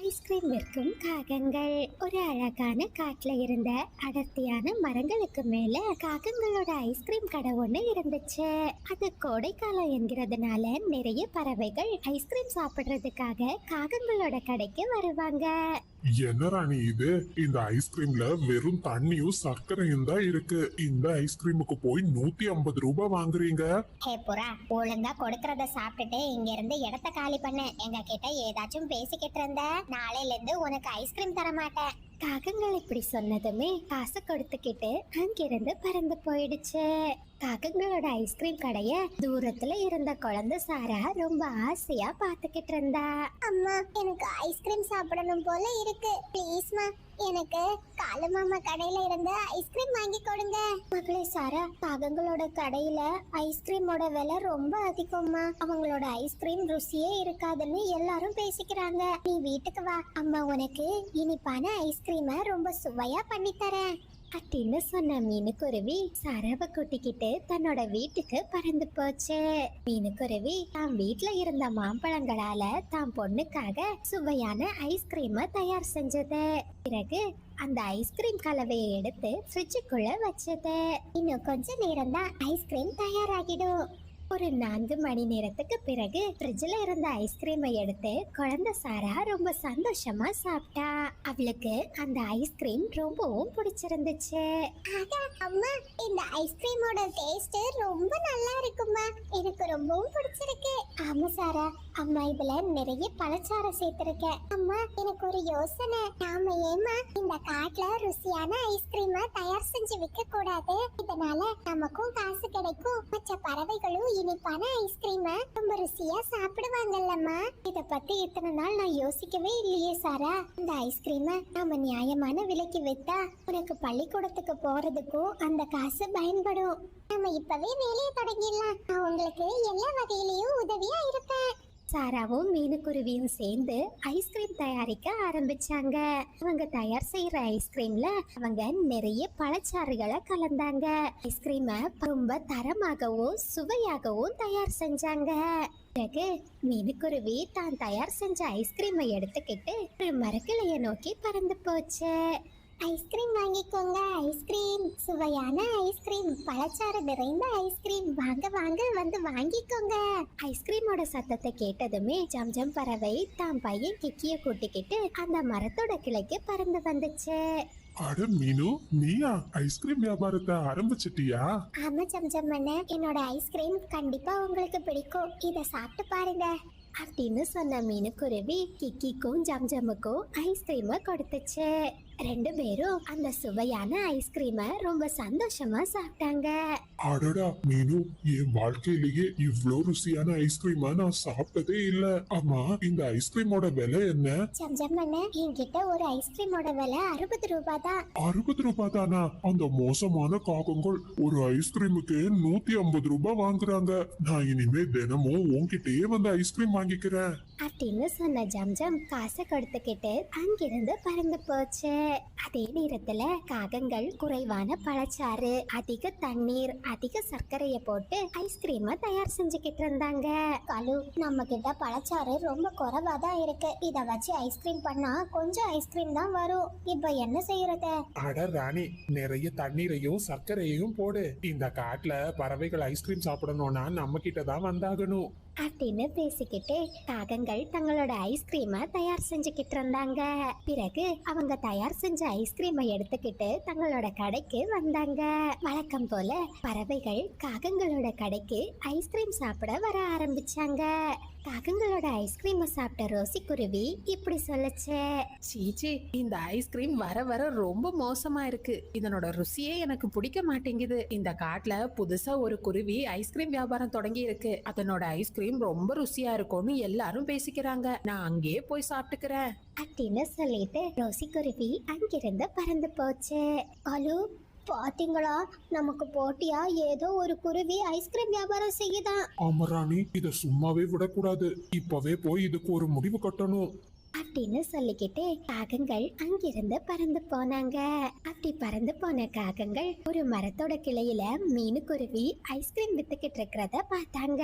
Ice cream விற்கும் காகங்கள். ஒரு அழகான காட்டுல இருந்த அடர்த்தியான மரங்களுக்கு மேல காகங்களோட ஐஸ்கிரீம் கடை ஒண்ணு இருந்துச்சு. அது கோடைக்காலம் என்கிறதுனால நிறைய பறவைகள் ஐஸ்கிரீம் சாப்பிடுறதுக்காக காகங்களோட கடைக்கு வருவாங்க. என்ன ராணி இது? இந்த ஐஸ்கிரீம்ல வெறும் தண்ணியும் சர்க்கரையும் தான் இருக்கு. இந்த ஐஸ்கிரீமுக்கு போய் 150 ரூபாய் வாங்குறீங்க. ஹே புறா, ஒழுங்கா கொடுக்கறத சாப்பிட்டுட்டு இங்க இருந்து இடத்த காலி பண்ணு. எங்க கிட்ட ஏதாச்சும் பேசிக்கிட்டு இருந்த நாளையில இருந்து உனக்கு ஐஸ்கிரீம் தர மாட்டேன். காகங்கள் இப்படி சொன்னதுமே காசு கொடுத்துக்கிட்டு அங்கிருந்து பறந்து போயிடுச்சு. காகங்களோட ஐஸ்கிரீம் கடைய தூரத்துல இருந்த குழந்தை சாரா ரொம்ப ஆசையா பாத்துக்கிட்டு இருந்தா. அம்மா, எனக்கு ஐஸ்கிரீம் சாப்பிடணும் போல இருக்கு. ப்ளீஸ்மா, எனக்கு காலு மாமா கடையில இருந்து ஐஸ்கிரீம் வாங்கி கொடுங்க. மகளே சாரா, காகங்களோட கடையில ஐஸ்கிரீமோட விலை ரொம்ப அதிகமா. அவங்களோட ஐஸ்கிரீம் ருசியே இருக்காதுன்னு எல்லாரும் பேசிக்கிறாங்க. நீ வீட்டுக்கு வா, அம்மா உனக்கு இனிப்பான ஐஸ்கிரீமை ரொம்ப சுவையா பண்ணி தரேன் அப்படின்னு சொன்ன மீனுக்குருவி சாராவை கூட்டிக்கிட்டு தன்னோட வீட்டுக்கு பறந்து போச்சு. மீனுக்குருவி தான் வீட்டுல இருந்த மாம்பழங்களால தான் பொண்ணுக்காக சுவையான ஐஸ்கிரீமை தயார் செஞ்சது. பிறகு அந்த ஐஸ்கிரீம் கலவையை எடுத்து ஃப்ரிட்ஜுக்குள்ள வச்சது. இன்னும் கொஞ்ச நேரம் தான் ஐஸ்கிரீம் தயாராகிடும். ஒரு 4 மணி நேரத்துக்கு பிறகு ஃப்ரிட்ஜ்ல இருந்த ஐஸ்கிரீமை எடுத்து குழந்தை சாரா ரொம்ப சந்தோஷமா சாப்பிட்டா. அவளுக்கு அந்த ஐஸ்கிரீம் ரொம்பவும் பிடிச்சிருந்துச்சு. அம்மா, இந்த ஐஸ்கிரீமோட டேஸ்ட் ரொம்ப நல்லா இருக்குமா. எனக்கு ரொம்பவும் பிடிச்சிருக்கு. ஆமா சாரா, அம்மா இதுல நிறைய பழச்சாறு சேர்த்திருக்கேன். அம்மா, எனக்கு ஒரு யோசனை. நாம ஏமா இந்த காட்டுல ருசியான ஐஸ்கிரீமை தயார் செஞ்சு விற்க கூடாது? இதனால நமக்கும் காசு கிடைக்கும், மற்ற பறவைகளும் இனிப்பான ஐஸ்கிரீமை ரொம்ப ருசியா சாப்பிடுவாங்கல்லம்மா. இத பத்தி இத்தனை நாள் நான் யோசிக்கவே இல்லையே சாரா. இந்த ஐஸ்கிரீமை நாம நியாயமான விலைக்கு வித்தா உனக்கு பள்ளிக்கூடத்துக்கு போறதுக்கும் அந்த காசு பயன்படும். நம்ம இப்பவே வேலையை தொடங்கிடலாம். நான் உங்களுக்கு எல்லா வகையிலயும் உதவியா இருப்பேன். சாராவும் மீனுக்குருவியும் சேர்ந்து ஐஸ்கிரீம் தயாரிக்க ஆரம்பிச்சாங்க. அவங்க தயார் செய்யற ஐஸ்கிரீம்ல அவங்க நிறைய பழச்சாறுகளை கலந்தாங்க. ஐஸ்கிரீமை ரொம்ப தரமாகவும் சுவையாகவும் தயார் செஞ்சாங்க. பிறகு மீனுக்குருவி தான் தயார் செஞ்ச ஐஸ்கிரீமை எடுத்துக்கிட்டு ஒரு மரக்கிளைய நோக்கி பறந்து போச்சு. ஐஸ்கிரீம் வாங்கிக்கோங்க, ஐஸ்கிரீம், சுவையான ஐஸ்கிரீம், பழச்சாறு நிறைந்த ஐஸ்கிரீம், வாங்க வாங்க வந்து வாங்கிக்கோங்க. ஐஸ்கிரீமோட சத்தத்தை கேட்டதுமே ஜம்ஜம் பறவை தான் பையன் கிக்கிய கூட்டிக்கிட்டு அந்த மரத்தோட கிளைக்கு பறந்து வந்துச்சு. அட மீனு, நீயா ஐஸ்கிரீம் வியாபாரத்தை ஆரம்பிச்சிட்டியா? ஆமா ஜம்ஜம் அண்ணே, என்னோட ஐஸ்கிரீம் கண்டிப்பா உங்களுக்கு பிடிக்கும், இத சாப்பிட்டு பாருங்க அப்படின்னு சொன்ன மீனுக்குருவி கிக்கிக்கும் ஜம்ஜமுக்கும் ஐஸ்கிரீமை கொடுத்துச்சு. 2 பேரும் அந்த சுவையான ஐஸ்கிரீமை ரொம்ப சந்தோஷமா சாப்பிட்டாங்க. அடடா மீனு, என் வாழ்க்கையிலேயே இவ்ளோ ருசியான ஐஸ்கிரீமா நான் சாப்பிட்டதே இல்ல. ஆமா, இந்த ஐஸ்கிரீமோட விலை என்ன? ஜம்ஜம் அண்ணே, என்கிட்ட ஒரு ஐஸ்கிரீமோட விலை 60 ரூபாய் தான். 60 ரூபாய் தானா? அந்த மோசமான காகங்கள் ஒரு ஐஸ்கிரீமுக்கு 150 ரூபாய் வாங்குறாங்க. நான் இனிமே தினமும் உன்கிட்டயே வந்து ஐஸ்கிரீம் வாங்கிக்கிறேன் அப்படின்னு சொன்ன ஜம்ஜம் காசை கொடுத்துக்கிட்டு அங்கிருந்து பறந்து போச்சு. அதே நேரத்துல காகங்கள் குறைவான பழச்சாறு, அதிக தண்ணீர், அதிக சர்க்கரைய போட்டு ஐஸ்கிரீமை தயார் செஞ்சுக்கிட்டு இருந்தாங்க. கலு, நம்ம கிட்ட பழச்சாறு ரொம்ப குறைவா தான் இருக்கு. இத வச்சு ஐஸ்கிரீம் பண்ணா கொஞ்சம் ஐஸ்கிரீம் தான் வரும். இப்ப என்ன செய்யறது? அட ராணி, நிறைய தண்ணீரையும் சர்க்கரையையும் போடு. இந்த காட்டுல பறவைகள் ஐஸ்கிரீம் சாப்பிடணும்னா நம்ம கிட்ட தான் வந்தாகணும் அப்படின்னு பேசிக்கிட்டு காகங்கள் தங்களோட ஐஸ்கிரீமை தயார் செஞ்சுக்கிட்டு இருந்தாங்க. பிறகு அவங்க தயார் செஞ்ச ஐஸ்கிரீமை எடுத்துக்கிட்டு தங்களோட கடைக்கு வந்தாங்க. வழக்கம் போல பறவைகள் காகங்களோட கடைக்கு ஐஸ்கிரீம் சாப்பிட வர ஆரம்பிச்சாங்க. காகங்களோட ஐஸ்கிரீமை சாப்பிட்ட ரோசி குருவி இப்படி சொல்லுச்சு. சீச்சி, இந்த ஐஸ்கிரீம் வர வர ரொம்ப மோசமா இருக்கு. இதனோட ருசியே எனக்கு பிடிக்க மாட்டேங்குது. இந்த காட்டுல புதுசா ஒரு குருவி ஐஸ்கிரீம் வியாபாரம் தொடங்கி இருக்கு. அதனோட ஐஸ்கிரீம் ரொம்ப ருசியா இருக்கும்னு எல்லாரும் பேசிக்கிறாங்க. நான் அங்கேயே போய் சாப்பிட்டுக்கிறேன் அப்படின்னு சொல்லிட்டு ரோசி குருவி அங்கிருந்து பறந்து போச்சு. அலு, பாத்தீங்களா, நமக்கு போட்டியா ஏதோ ஒரு குருவி ஐஸ்கிரீம் வியாபாரம் செய்யுதான். ஆமா ராணி, இத சும்மாவே விடக்கூடாது. இப்பவே போய் இதுக்கு ஒரு முடிவு கட்டணும் அப்படின்னு சொல்லிக்கிட்டு காகங்கள் அங்கிருந்து பறந்து போனாங்க. அப்படி பறந்து போன காகங்கள் ஒரு மரத்தோட கிளையில மீனுக்குருவி ஐஸ்கிரீம் வித்துக்கிட்டு இருக்கிறத பார்த்தாங்க.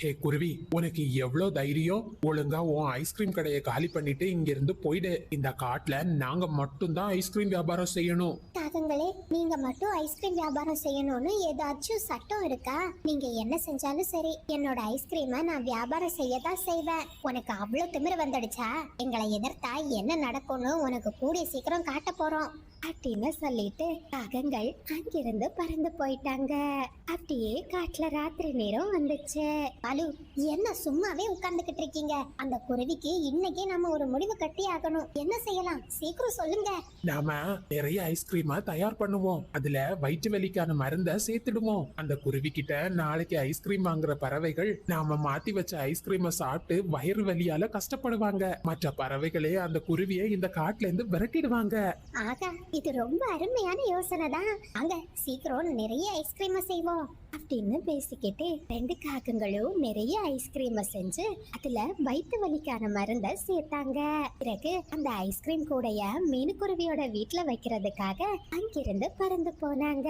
ஹே குருவி, உனக்கு எவ்வளவு தைரியம்? ஒழுங்கா உன் ஐஸ்கிரீம் கடையை காலி பண்ணிட்டு இங்க இருந்து போயிடு. இந்த காட்டுல நாங்க மட்டும்தான் ஐஸ்கிரீம் வியாபாரம் செய்யணும். காகங்களே, நீங்க மட்டும் ஐஸ்கிரீம் வியாபாரம் செய்யணும்னு ஏதாச்சும் சட்டம் இருக்கா? நீங்க என்ன செஞ்சாலும் சரி, என்னோட ஐஸ்கிரீமை நான் வியாபாரம் செய்யதான் செய்வேன். உனக்கு அவ்வளவு திமிரு வந்துடுச்சா? எங்களை எதிர்த்தா என்ன நடக்கும்னு உனக்கு கூடிய சீக்கிரம் காட்ட போறோம் அப்படின்னு சொல்லிட்டு காகங்கள் அங்கிருந்து பறந்து போயிட்டாங்க. அப்படியே காட்டுல ராத்திரி நேரம் வந்துச்சு. பாலு, என்ன சும்மாவே உட்கார்ந்துகிட்டு இருக்கீங்க? அந்த குருவிக்கு இன்னைக்கு நம்ம ஒரு முடிவு கட்டி ஆகணும். என்ன செய்யலாம்? சீக்கிரம் சொல்லுங்க. நாம நிறைய ஐஸ்கிரீமா தயார் பண்ணுவோம். அதுல வயிற்று வலிக்கான மருந்த சேர்த்துடுவோம். அந்த குருவி கிட்ட நாளைக்கு ஐஸ்கிரீம் வாங்குற பறவைகள் நாம மாத்தி வச்ச ஐஸ்கிரீமை சாப்பிட்டு வயிறு வலியால கஷ்டப்படுவாங்க. மற்ற பறவைகளே அந்த குருவியை இந்த காட்டுல இருந்து விரட்டிடுவாங்க. ஆகா, இது ரொம்ப அருமையான யோசனை தான். அங்க சீக்கிரம் நிறைய ஐஸ்கிரீம் செய்வோம் அப்படின்னு பேசிக்கிட்டு ரெண்டு காகங்களும் நிறைய ஐஸ்கிரீம் செஞ்சு அதுல வயிற்று வலிக்கான மருந்த சேர்த்தாங்க. பிறகு அந்த ஐஸ்கிரீம் கூடைய மீனுக்குருவியோட வீட்டுல வைக்கிறதுக்காக அங்கிருந்து பறந்து போனாங்க.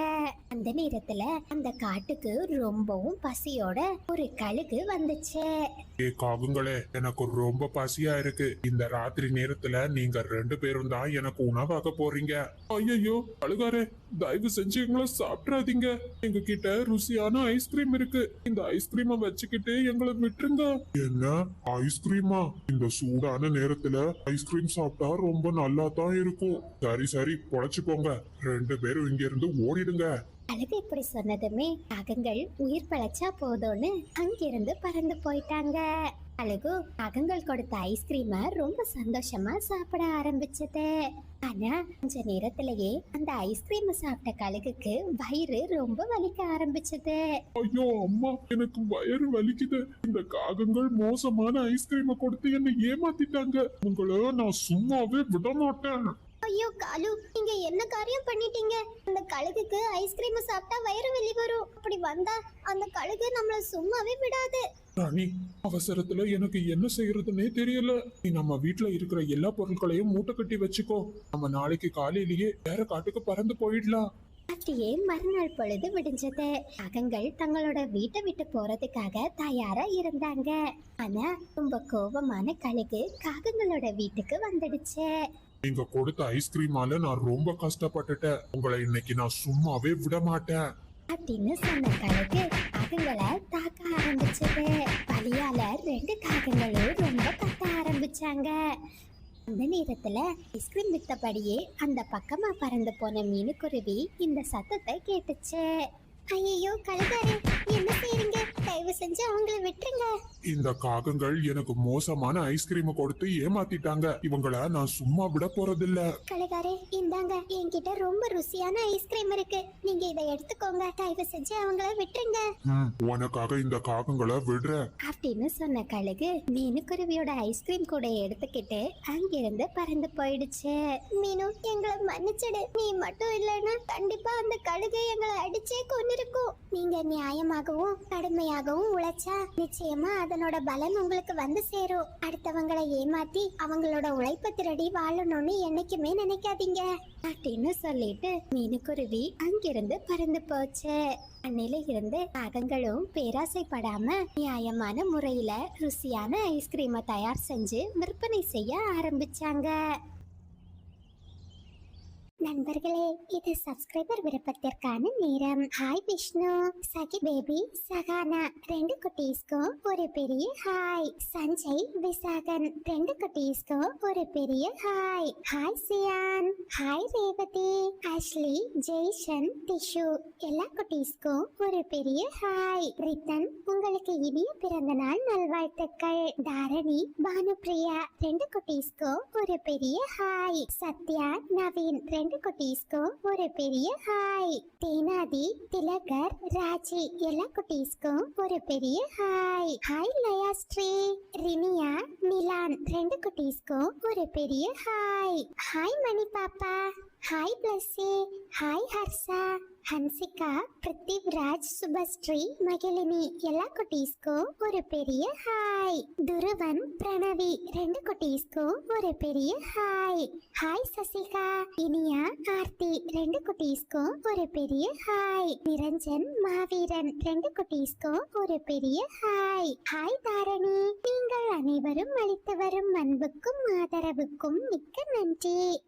அந்த நேரத்துல அந்த காட்டுக்கு ரொம்பவும் பசியோட ஒரு கழுகு வந்துச்சு. ஏ காகங்களே, எனக்கு ரொம்ப பசியா இருக்கு. இந்த ராத்திரி நேரத்துல நீங்க 2 பேரும் தான் எனக்கு உணவாக போறீங்க. ஐயோ அழுகாரே, தயவு செஞ்சு எங்களை சாப்பிடாதீங்க. எங்க கிட்ட ருசியான ஐஸ்கிரீம் இருக்கு. இந்த ஐஸ்கிரீமை வச்சுக்கிட்டு எங்களை விட்டுருங்க. என்ன ஐஸ்கிரீமா? இந்த சூடான நேரத்துல ஐஸ்கிரீம் சாப்பிட்டா ரொம்ப நல்லா தான் இருக்கும். சரி சரி, பொழைச்சுக்கோங்க. 2 பேரும் இங்க இருந்து ஓடிடுங்க. அழகு இப்படி சொன்னதுமே காகங்கள் உயிர் பழச்சா போதும்னு அங்கிருந்து பறந்து போயிட்டாங்க. அழகு காகங்கள் கொடுத்த ஐஸ்கிரீமை ரொம்ப சந்தோஷமா சாப்பிட ஆரம்பிச்சது. ஆனா கொஞ்ச நேரத்திலேயே அந்த ஐஸ்கிரீம் சாப்பிட்ட கழுகுக்கு வயிறு ரொம்ப வலிக்க ஆரம்பிச்சது. ஐயோ அம்மா, எனக்கு வயிறு வலிக்குது. இந்த காகங்கள் மோசமான ஐஸ்கிரீமை கொடுத்து என்னை ஏமாத்திட்டாங்க. உங்களை நான் சும்மாவே விட மாட்டேன். ஐயோ காலு, நீங்க என்ன காரியம் பண்ணிட்டீங்க? அந்த கழுகுக்கு ஐஸ்கிரீம் சாப்பிட்டா வயிறு வலி வரும். அப்படி வந்தா அந்த கழுகு நம்மள சும்மாவே விடாது. ராணி, அவசரத்துல எனக்கு என்ன செய்யறதுன்னே தெரியல. நீ நம்ம வீட்டுல இருக்கிற எல்லா பொருட்களையும் மூட்டை கட்டி வச்சுக்கோ. நம்ம நாளைக்கு காலையிலேயே வேற காட்டுக்கு பறந்து போயிடலாம். அப்படியே மறுநாள் பொழுது விடிஞ்சது. காகங்கள் தங்களோட வீட்டை விட்டு போறதுக்காக தயாரா இருந்தாங்க. ஆனா ரொம்ப கோபமான கழுகு காகங்களோட வீட்டுக்கு வந்துடுச்சு. நீங்க கொடுத்த ஐஸ்கிரீமால நான் ரொம்ப கஷ்டப்பட்டுட்டேன். உங்களை இன்னைக்கு நான் சும்மாவே விட மாட்டேன் அப்படின்னு சொன்ன கழுகு காகங்களை தாக்க ஆரம்பிச்சது. வலியால 2 காகங்களும் ரொம்ப கத்த ஆரம்பிச்சாங்க. அந்த நேரத்துல ஐஸ்கிரீம் வித்தபடியே அந்த பக்கமா பறந்து போன மீனுக்குருவி இந்த சத்தத்தை கேட்டுச்சு. ஐயோ கழுகாரே, என்ன செய்றீங்க? தயவு செஞ்சு அவங்கள விட்டுருங்க. இந்த காகங்கள் எனக்கு மோசமான ஐஸ்கிரீமை கொடுத்து ஏமாத்திட்டாங்க. இவங்கள நான் சும்மா விட போறதில்ல. கழுகாரே, இந்தாங்க, என்கிட்ட ரொம்ப ருசியான ஐஸ்கிரீம் இருக்கு. நீங்க இதை எடுத்துக்கோங்க. தயவு செஞ்சு அவங்கள விட்டுருங்க. உனக்காக இந்த காகங்களை விடுற அப்படின்னு சொன்ன கழுகு மீனுக்குருவியோட ஐஸ்கிரீம் கூட எடுத்துக்கிட்டு அங்கிருந்து பறந்து போயிடுச்சு. மீனு, எங்களை மன்னிச்சிடு. நீ மட்டும் இல்லைன்னா கண்டிப்பா அந்த கழுகு எங்களை அடிச்சே கொன்னிருக்கும். நீங்க நியாயமாகவும் கடுமையாகவும் உழைச்சா நிச்சயமா அதனோட பலன் உங்களுக்கு வந்து சேரும். அடுத்தவங்களை ஏமாத்தி அவங்களோட உழைப்பை திருடி வாழணும்னு என்னைக்குமே நினைக்காதீங்க அப்படின்னு சொல்லிட்டு மீனுக்குருவி அங்கிருந்து பறந்து போச்சு. அன்னையில இருந்து காகங்களும் பேராசைப்படாம நியாயமான முறையில ருசியான ஐஸ்கிரீமை தயார் செஞ்சு விற்பனை செய்ய ஆரம்பிச்சாங்க. நண்பர்களே, இது சப்ஸ்கிரைபர் விருப்பத்திற்கான நேரம். ஹாய் விஷ்ணு, சகி பேபி, சகானா 2 குட்டீஸ்க்கும் ஒரு பெரிய ஹாய். சஞ்சய், விசாகன் 2 குட்டீஸ்க்கும் ஒரு பெரிய hi. Hi Siyan, hi Revathi, Ashley, Jason, Dishu எல்லா குட்டீஸ்க்கும் ஒரு பெரிய ஹாய். ரித்தன், உங்களுக்கு இனிய பிறந்த நாள் நல்வாழ்த்துக்கள். தாரணி, பானுப்ரியா 2 குட்டீஸ்க்கும் ஒரு பெரிய ஹாய். சத்யா, நவீன் 2 குட்டீஸ்க்கும் ஒரு பெரிய ஹாய். தேனாதி, திலகர், ராஜி எல்லா குட்டீஸ்க்கும் ஒரு பெரிய ஹாய். ஹாய் லயாஸ்ரீ, ரினியா, மிலான் 2 குட்டீஸ்க்கும் ஒரு பெரிய ஹாய். ஹாய் மணி பாப்பா, ஹாய் பிளஸ்ஸி, ஹாய் ஹர்ஷா ஹன்சிகா, பிருத்திவ்ராஜ், சுபஸ்ரீ, மகிழினி எல்லா குட்டீஸ்க்கும் ஒரு பெரிய ஹாய். துருவன், பிரணவி 2 குட்டீஸ்க்கும் ஒரு பெரிய ஹாய். ஹாய் சசிகா, இனியா, ஆர்த்தி 2 குட்டீஸ்க்கும் ஒரு பெரிய ஹாய். நிரஞ்சன், மாவீரன் 2 குட்டீஸ்க்கும் ஒரு பெரிய ஹாய். ஹாய் தாரணி, நீங்கள் அனைவரும் அளித்து வரும் அன்புக்கும் ஆதரவுக்கும் மிக்க நன்றி.